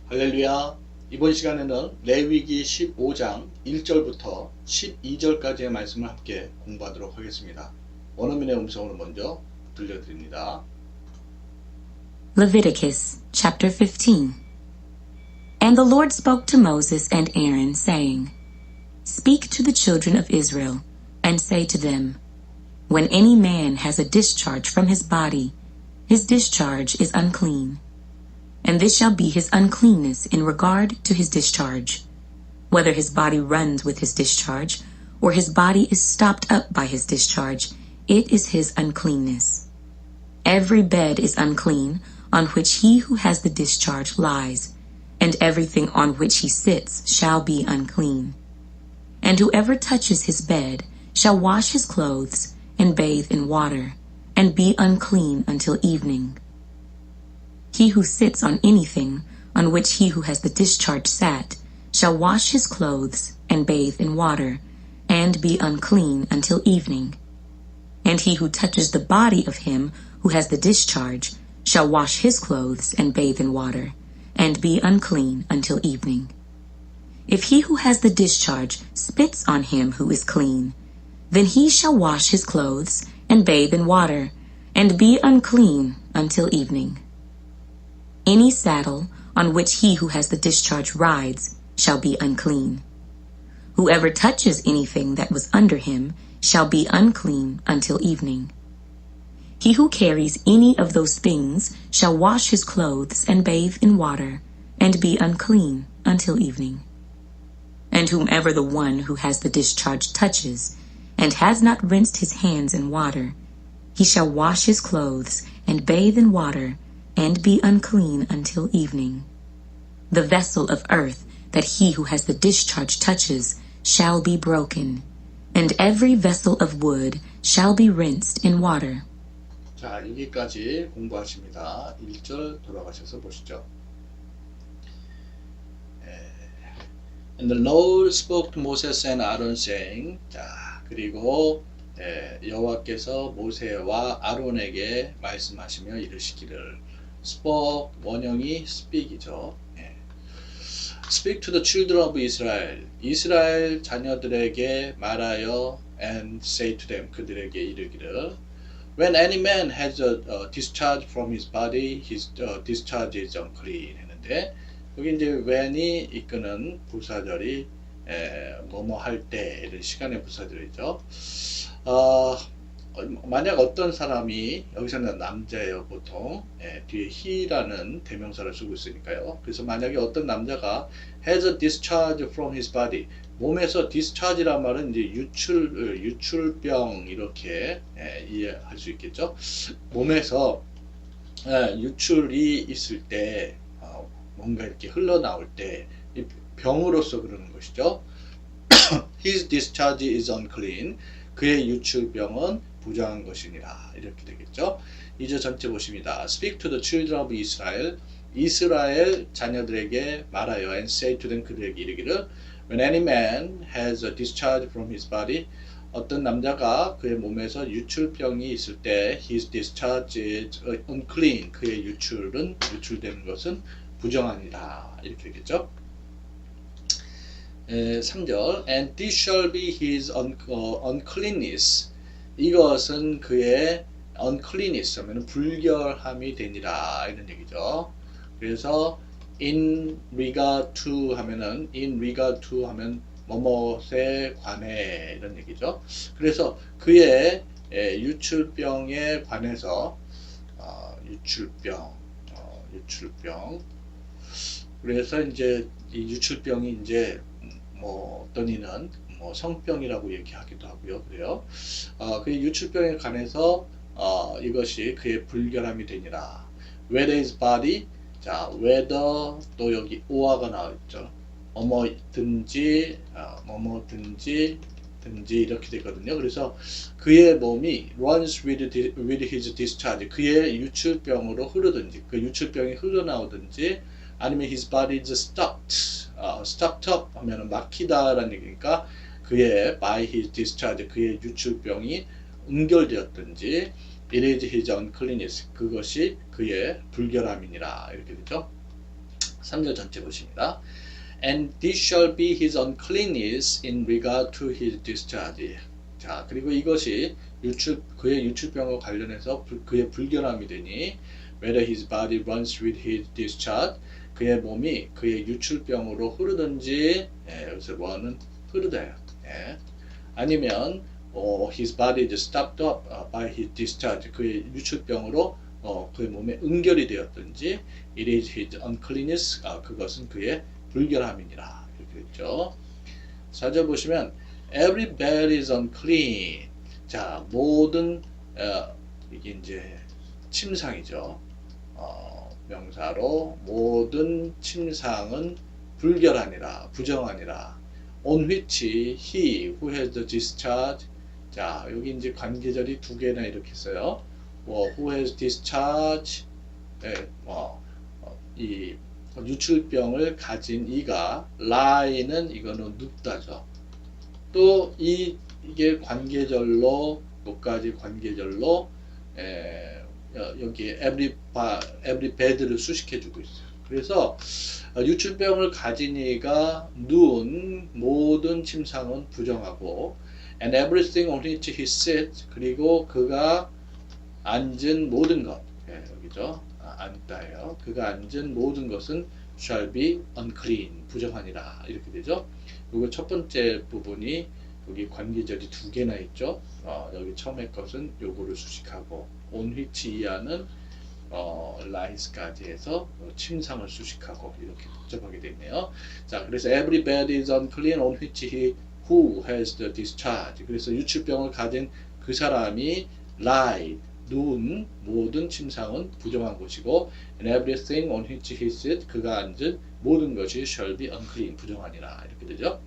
할렐루야. 이번 시간에는 레위기 15장 1절부터 12절까지의 말씀을 함께 공부하도록 하겠습니다. 원어민의 음성으로 먼저 들려드립니다. Leviticus chapter 15. And the Lord spoke to Moses and Aaron, saying, Speak to the children of Israel, and say to them, When any man has a discharge from his body, his discharge is unclean. And this shall be his uncleanness in regard to his discharge, whether his body runs with his discharge, or his body is stopped up by his discharge, it is his uncleanness. Every bed is unclean on which he who has the discharge lies, and everything on which he sits shall be unclean. And whoever touches his bed shall wash his clothes and bathe in water, and be unclean until evening. He who sits on anything on which he who has the discharge sat shall wash his clothes and bathe in water, and be unclean until evening. And he who touches the body of him who has the discharge shall wash his clothes and bathe in water, and be unclean until evening. If he who has the discharge spits on him who is clean, then he shall wash his clothes and bathe in water, and be unclean until evening. Any saddle on which he who has the discharge rides shall be unclean. Whoever touches anything that was under him shall be unclean until evening. He who carries any of those things shall wash his clothes and bathe in water, and be unclean until evening. And whomever the one who has the discharge touches, and has not rinsed his hands in water, he shall wash his clothes and bathe in water, and be unclean until evening. The vessel of earth that he who has the discharge touches shall be broken, and every vessel of wood shall be rinsed in water. 자, 여기까지 공부하십니다. 1절 돌아가셔서 보시죠. And the Lord spoke to Moses and Aaron saying, 자, 그리고 여호와께서 모세와 아론에게 말씀하시며 이르시기를 spoke, 원형이 speak이죠. Speak to the children of Israel. 이스라엘 자녀들에게 말하여 and say to them. 그들에게 이르기를 When any man has a discharge from his body, his discharge is unclean 했는데 여기 이제 when이 이끄는 부사절이 뭐뭐 할 때 이런 시간의 부사절이죠. 만약 어떤 사람이 여기서는 남자예요 보통 뒤에 he라는 대명사를 쓰고 있으니까요. 그래서 만약에 어떤 남자가 has a discharge from his body 몸에서 discharge란 말은 이제 유출병 이렇게 이해할 수 있겠죠. 몸에서 유출이 있을 때 뭔가 이렇게 흘러나올 때 병으로서 그러는 것이죠. His discharge is unclean. 그의 유출병은 부정한 것이니라 이렇게 되겠죠. 2절 전체 보십니다. Speak to the children of Israel. 이스라엘 자녀들에게 말하여 and say to them 그들에게 이르기를 When any man has a discharge from his body 어떤 남자가 그의 몸에서 유출병이 있을 때 his discharge is unclean. 그의 유출되는 것은 부정하니라 이렇게 되겠죠. 3절 And this shall be his uncleanness. 이것은 그의 uncleanness 하면 불결함이 되니라 이런 얘기죠. 그래서 in regard to 하면은 in regard to 하면 뭐뭐에 관해 이런 얘기죠. 그래서 그의 유출병에 관해서 유출병 그래서 이제 이 유출병이 이제 뭐 어떤 이는 뭐 성병이라고 얘기하기도 하고요. 그래요. 그의 유출병에 관해서 이것이 그의 불결함이 되니라. Whether his body, 자, whether 또 여기 오아가 나와있죠. 뭐뭐든지 이렇게 되거든요. 그래서 그의 몸이 runs with his discharge, 그의 유출병으로 흐르든지, 그 유출병이 흘러나오든지, 아니면 his body is stopped up 하면은 막히다라는 얘기니까 그의 by his discharge, 그의 유출병이 응결되었든지 it is his uncleanness, 그것이 그의 불결함이니라 이렇게 되죠. 3절 전체 보십니다. And this shall be his uncleanness in regard to his discharge. 자, 그리고 이것이 그의 유출병과 관련해서 그의 불결함이 되니 whether his body runs with his discharge, 그의 몸이 그의 유출병으로 흐르든지, 여기서 run은 흐르다요. 아니면 his body is stopped up by his discharge, 그의 유출병으로 그의 몸에 응결이 되었든지, it is his uncleanness, 그것은 그의 불결함이니라. 이렇게 됐죠. 4절 보시면 every bed is unclean. 자, 모든 이게 이제 침상이죠. 명사로 모든 침상은 불결하니라, 부정하니라. on which he who has the discharge. 자, 여기 이제 관계절이 두 개나 이렇게 써요. who has discharge. 이 유출병을 가진 이가 lie는 이거는 눕다죠. 또 이게 관계절로 뭐까지 관계절로 여기 every bed를 수식해 주고 있어요. 그래서 유출병을 가진 이가 누운 모든 침상은 부정하고 and everything on which he sits, 그리고 그가 앉은 모든 것, 여기죠. 앉다예요. 그가 앉은 모든 것은 shall be unclean, 부정하니라. 이렇게 되죠. 그리고 첫 번째 부분이 여기 관계절이 두 개나 있죠. 여기 처음에 것은 요거를 수식하고 on which 이하는 lies까지 해서 침상을 수식하고 이렇게 복잡하게 되네요. 자, 그래서 every bed is unclean on which he who has the discharge. 그래서 유출병을 가진 그 사람이 lie, 누운 모든 침상은 부정한 것이고 and everything on which he sits, 그가 앉은 모든 것이 shall be unclean, 부정하니라. 이렇게 되죠.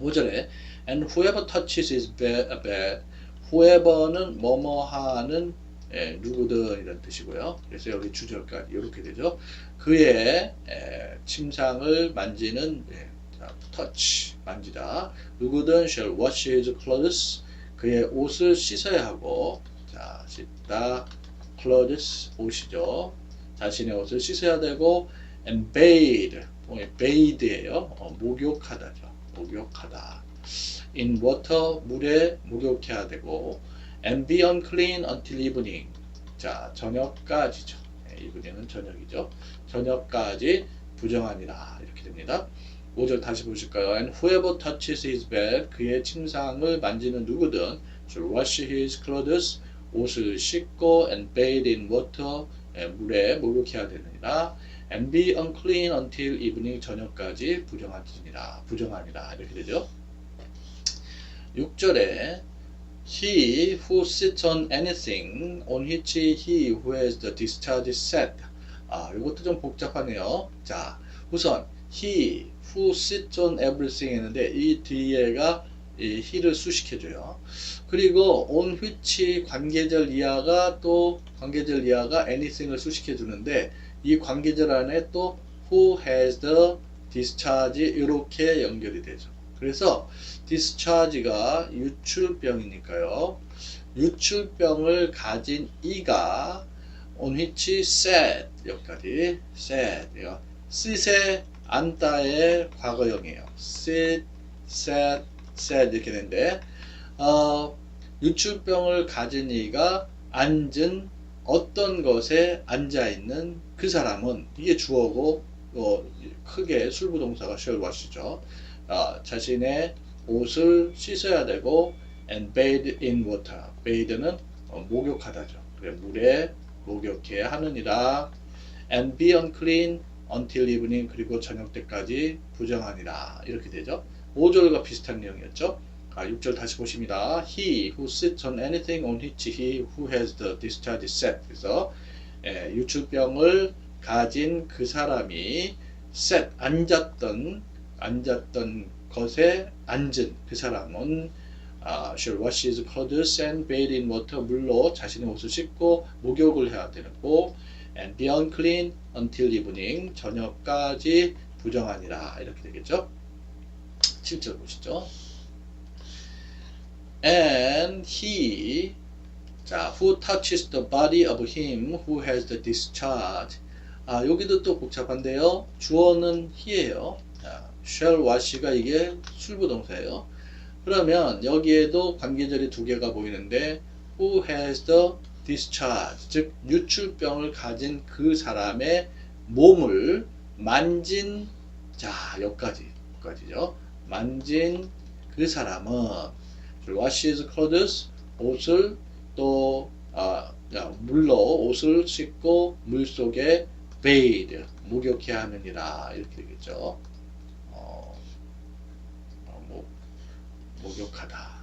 5절에 and whoever touches his bed, whoever는 뭐뭐하는 누구든 이런 뜻이고요. 그래서 여기 주절까지 이렇게 되죠. 그의 침상을 만지는 touch, 만지다. 누구든 shall wash his clothes, 그의 옷을 씻어야 하고, 자, 씻다, clothes, 옷이죠. 자신의 옷을 씻어야 되고, and bathe, bathe예요. 목욕하다죠. 목욕하다. in water, 물에 목욕해야 되고, and be unclean until evening. 자, 저녁까지죠. evening은 저녁이죠. 저녁까지 부정하니라. 이렇게 됩니다. 5절 다시 보실까요? And whoever touches his bed, 그의 침상을 만지는 누구든 shall wash his clothes, 옷을 씻고 and bathe in water, 물에 목욕해야 되느니라. and be unclean until evening, 저녁까지 부정하니라. 이렇게 되죠. 6절에 he who sits on anything on which he who has the discharge sat. 이것도 좀 복잡하네요. 자, 우선 he who sits on everything 했는데 이 뒤에가 이 he를 수식해줘요. 그리고 on which 관계절 이하가 또 관계절 이하가 anything을 수식해주는데 이 관계절 안에 또 who has the discharge 이렇게 연결이 되죠. 그래서 discharge가 유출병이니까요. 유출병을 가진 이가 on which sat, 여기까지 sat, sit에 앉다의 과거형이에요. sit, sat, sat 이렇게 되는데 유출병을 가진 이가 앉은 어떤 것에 앉아있는 그 사람은, 이게 주어고 크게 술부동사가 shall wash죠. 자신의 옷을 씻어야 되고 and bathe in water, bathe는 목욕하다죠. 그래, 물에 목욕해야 하느니라. and be unclean until evening, 그리고 저녁 때까지 부정하니라. 이렇게 되죠. 5절과 비슷한 내용이었죠. 6절 다시 보십니다. he who sits on anything on which he who has the discharge sat. 그래서 유출병을 가진 그 사람이 sat, 앉았던 것에 앉은 그 사람은 shall wash his clothes and bathe in water, 물로 자신의 옷을 씻고 목욕을 해야 되고 and be unclean until evening, 저녁까지 부정하니라. 이렇게 되겠죠. 7절 보시죠. and he, 자, who touches the body of him who has the discharge, 여기도 또 복잡한데요. 주어는 he예요. shall wash가 이게 술부동사예요. 그러면 여기에도 관계절이 두 개가 보이는데 who has the discharge, 즉 유출병을 가진 그 사람의 몸을 만진, 자 여기까지죠. 만진 그 사람은 wash his clothes, 옷을 또 물로 옷을 씻고 물 속에 bathe, 목욕해야 하느니라 이렇게 되겠죠. 목욕하다.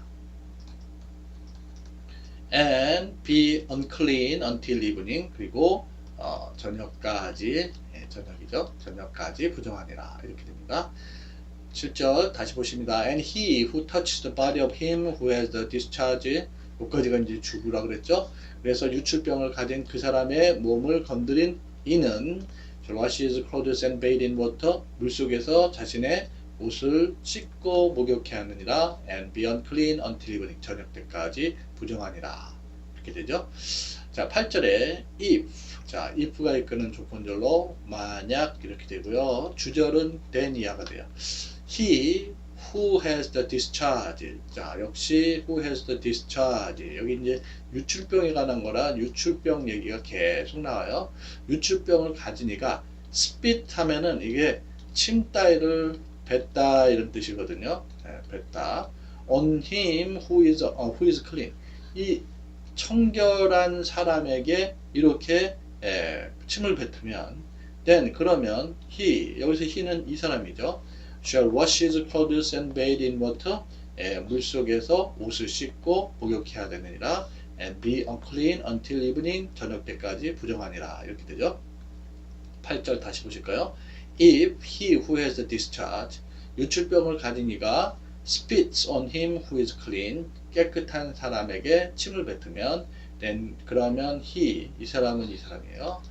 And be unclean until evening. 그리고 저녁까지, 저녁이죠. 저녁까지 부정하니라 이렇게 됩니다. 7절 다시 보십니다. And he who touches the body of him who has the discharge, 여기까지가 이제 주부라 그랬죠. 그래서 유출병을 가진 그 사람의 몸을 건드린 이는 wash his clothes and bathe in water, 물속에서 자신의 옷을 씻고 목욕해야 하느니라. And be unclean until evening, 저녁 때까지 부정하니라 이렇게 되죠. 자 8절에 if, 자 if가 이끄는 조건절로 만약 이렇게 되고요. 주절은 then 이하가 돼요. He who has the discharge, 자 역시 who has the discharge, 여기 이제 유출병에 관한 거라 유출병 얘기가 계속 나와요. 유출병을 가진 이가 spit 하면은 이게 침 따위를 뱉다 이런 뜻이거든요. 뱉다. On him who is clean, 이 청결한 사람에게 이렇게 침을 뱉으면 then 그러면 he, 여기서 he는 이 사람이죠. shall wash his clothes and bathe in water, 물속에서 옷을 씻고 목욕해야 되느니라. and be unclean until evening, 저녁 때까지 부정하니라 이렇게 되죠. 8절 다시 보실까요? If he who has the discharge, 유출병을 가진 이가 spits on him who is clean, 깨끗한 사람에게 침을 뱉으면 then 그러면 he, 이 사람은 이 사람이에요.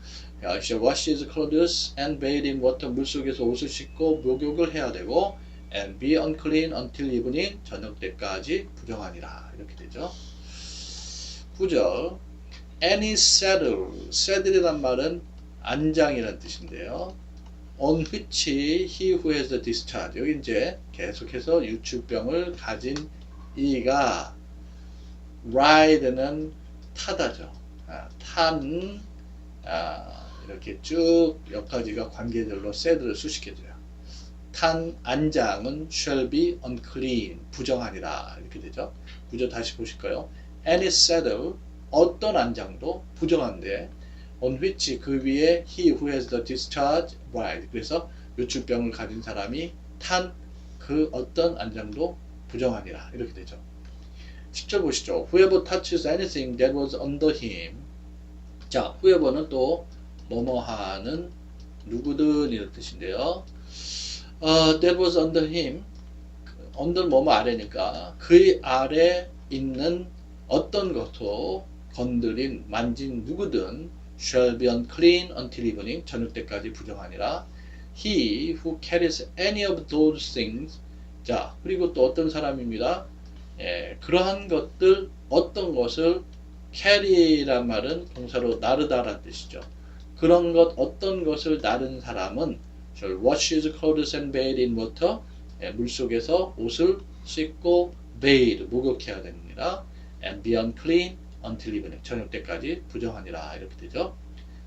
shall wash his clothes and bathe in water, 물속에서 옷을 씻고 목욕을 해야 되고 and be unclean until evening, 저녁 때까지 부정하니라 이렇게 되죠. 9절 any saddle, saddle이란 말은 안장이라는 뜻인데요. on which he who has the discharge, 여기 이제 계속해서 유출병을 가진 이가 ride는 타다죠. 이렇게 쭉 여기까지가 관계절로 saddle를 수식해줘요. 탄 안장은 shall be unclean, 부정하니라 이렇게 되죠. 구절 다시 보실까요? any saddle, 어떤 안장도 부정한데 on which, 그 위에 he who has the discharge ride, 그래서 유출병을 가진 사람이 탄 그 어떤 안장도 부정하니라 이렇게 되죠. 10절 보시죠. whoever touches anything that was under him, 자 whoever는 또 뭐뭐 하는 누구든 이런 뜻인데요. that was under him, under 뭐뭐 아래니까 그 아래 있는 어떤 것도 건드린, 만진 누구든 shall be unclean until evening, 저녁 때까지 부정하니라. He who carries any of those things, 자 그리고 또 어떤 사람입니다. 그러한 것들, 어떤 것을 carry란 말은 동사로 나르다라는 뜻이죠. 그런 것, 어떤 것을 나른 사람은 shall wash his clothes and bathe in water, 물속에서 옷을 씻고 bathe, 목욕해야 됩니다. and be unclean until evening, 저녁 때까지 부정하니라 이렇게 되죠.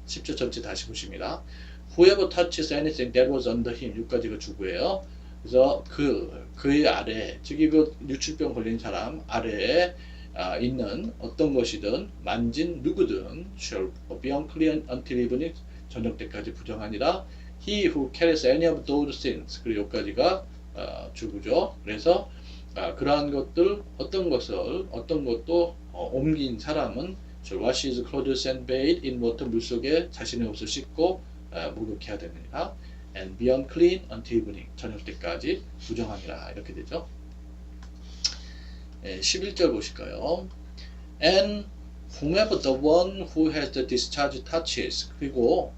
10절 전체 다시 보십니다. whoever touches anything that was under him, 6까지가 주구예요. 그래서 그의 아래, 즉 그 유출병 걸린 사람 아래에 있는 어떤 것이든 만진 누구든 shall be unclean until evening, 저녁 때까지 부정하니라. he who carries any of those things, 그리고 여기까지가 주구죠. 그래서 그러한 것들, 어떤 것도 옮긴 사람은 shall wash his clothes and bathe in water, 물속에 자신의 옷을 씻고 목욕해야 되느니라. and be unclean until evening, 저녁 때까지 부정하니라 이렇게 되죠. 11절 보실까요? and whomever the one who has the discharge touches, 그리고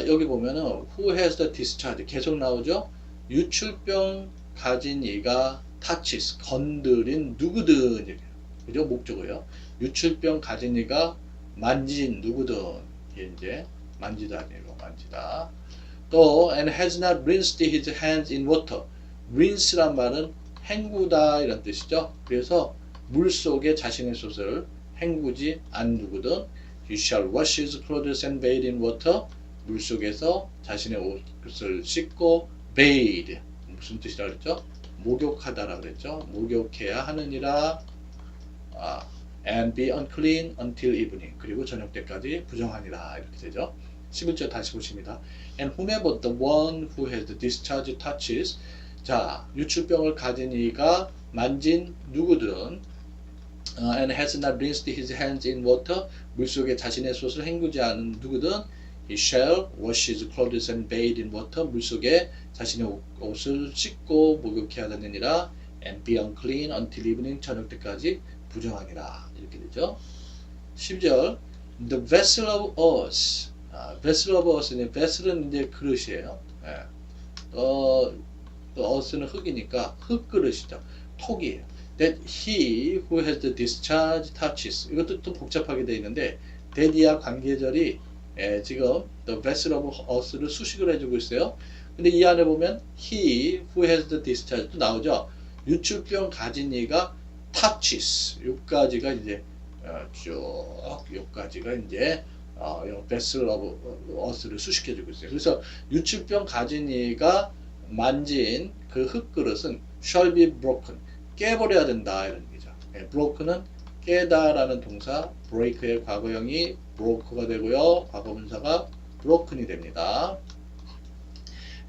여기 보면은 who has the discharge 계속 나오죠. 유출병 가진 이가 touches, 건드린 누구든, 그죠? 목적어요. 유출병 가진 이가 만진 누구든, 이제 만지다 아니고 만지다. 또 and has not rinsed his hands in water. rinse란 말은 헹구다 이런 뜻이죠. 그래서 물 속에 자신의 솥을 헹구지 않누구든 he shall wash his clothes and bathe in water. 물 속에서 자신의 옷을 씻고 bathe 무슨 뜻이라 그랬죠? 목욕하다라 그랬죠. 목욕해야 하느니라. And be unclean until evening. 그리고 저녁 때까지 부정하니라 이렇게 되죠. 11절 다시 보십니다. And whomever the one who has discharged touches. 자, 유출병을 가진 이가 만진 누구든 and has not rinsed his hands in water. 물속에 자신의 솥을 헹구지 않은 누구든 he shall wash his clothes and bathe in water. 물속에 자신의 옷을 씻고 목욕해야 되느니라. and be unclean until evening. 저녁 때까지 부정하니라 이렇게 되죠. 10절 the vessel of us. vessel of us는 vessel은 이제 그릇이에요. us는 흙이니까 흙그릇이죠. 톡이에요. that he who has the discharge touches. 이것도 좀 복잡하게 되어 있는데 that이야 관계절이 지금 the vessel of us를 수식을 해주고 있어요. 근데 이 안에 보면 he who has the discharge 또 나오죠. 유출병 가진 이가 touches. 요까지가 이제 쭉 요까지가 이제 vessel of us를 수식해주고 있어요. 그래서 유출병 가진 이가 만진 그 흙그릇은 shall be broken. 깨버려야 된다 이런 얘기죠. broken은 깨다라는 동사 break의 과거형이 broke가 되고요. 과거분사가 broken이 됩니다.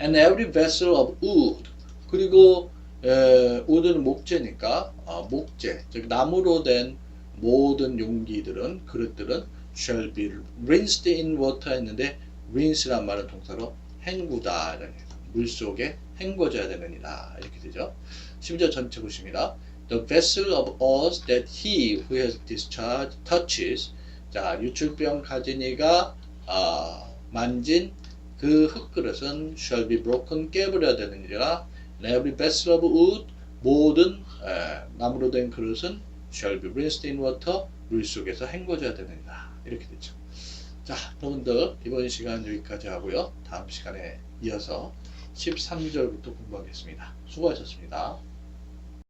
And every vessel of wood. 그리고 wood는 목재니까 목재, 즉 나무로 된 모든 용기들은 그릇들은 shall be rinsed in water 했는데 rinse란 말은 동사로 헹구다 이런 얘기죠. 물 속에 헹궈져야 되느니라 이렇게 되죠. 12절 전체 보십니다. The vessel of us that he who has discharged touches. 자, 유출병 가진 이가 만진 그 흙그릇은 shall be broken. 깨버려야 되느니라. Every vessel of wood. 모든 나무로 된 그릇은 shall be rinsed in water. 물 속에서 헹궈져야 되느니라. 이렇게 되죠. 자, 여러분들 이번 시간 여기까지 하고요. 다음 시간에 이어서 13절부터 공부하겠습니다. 수고하셨습니다.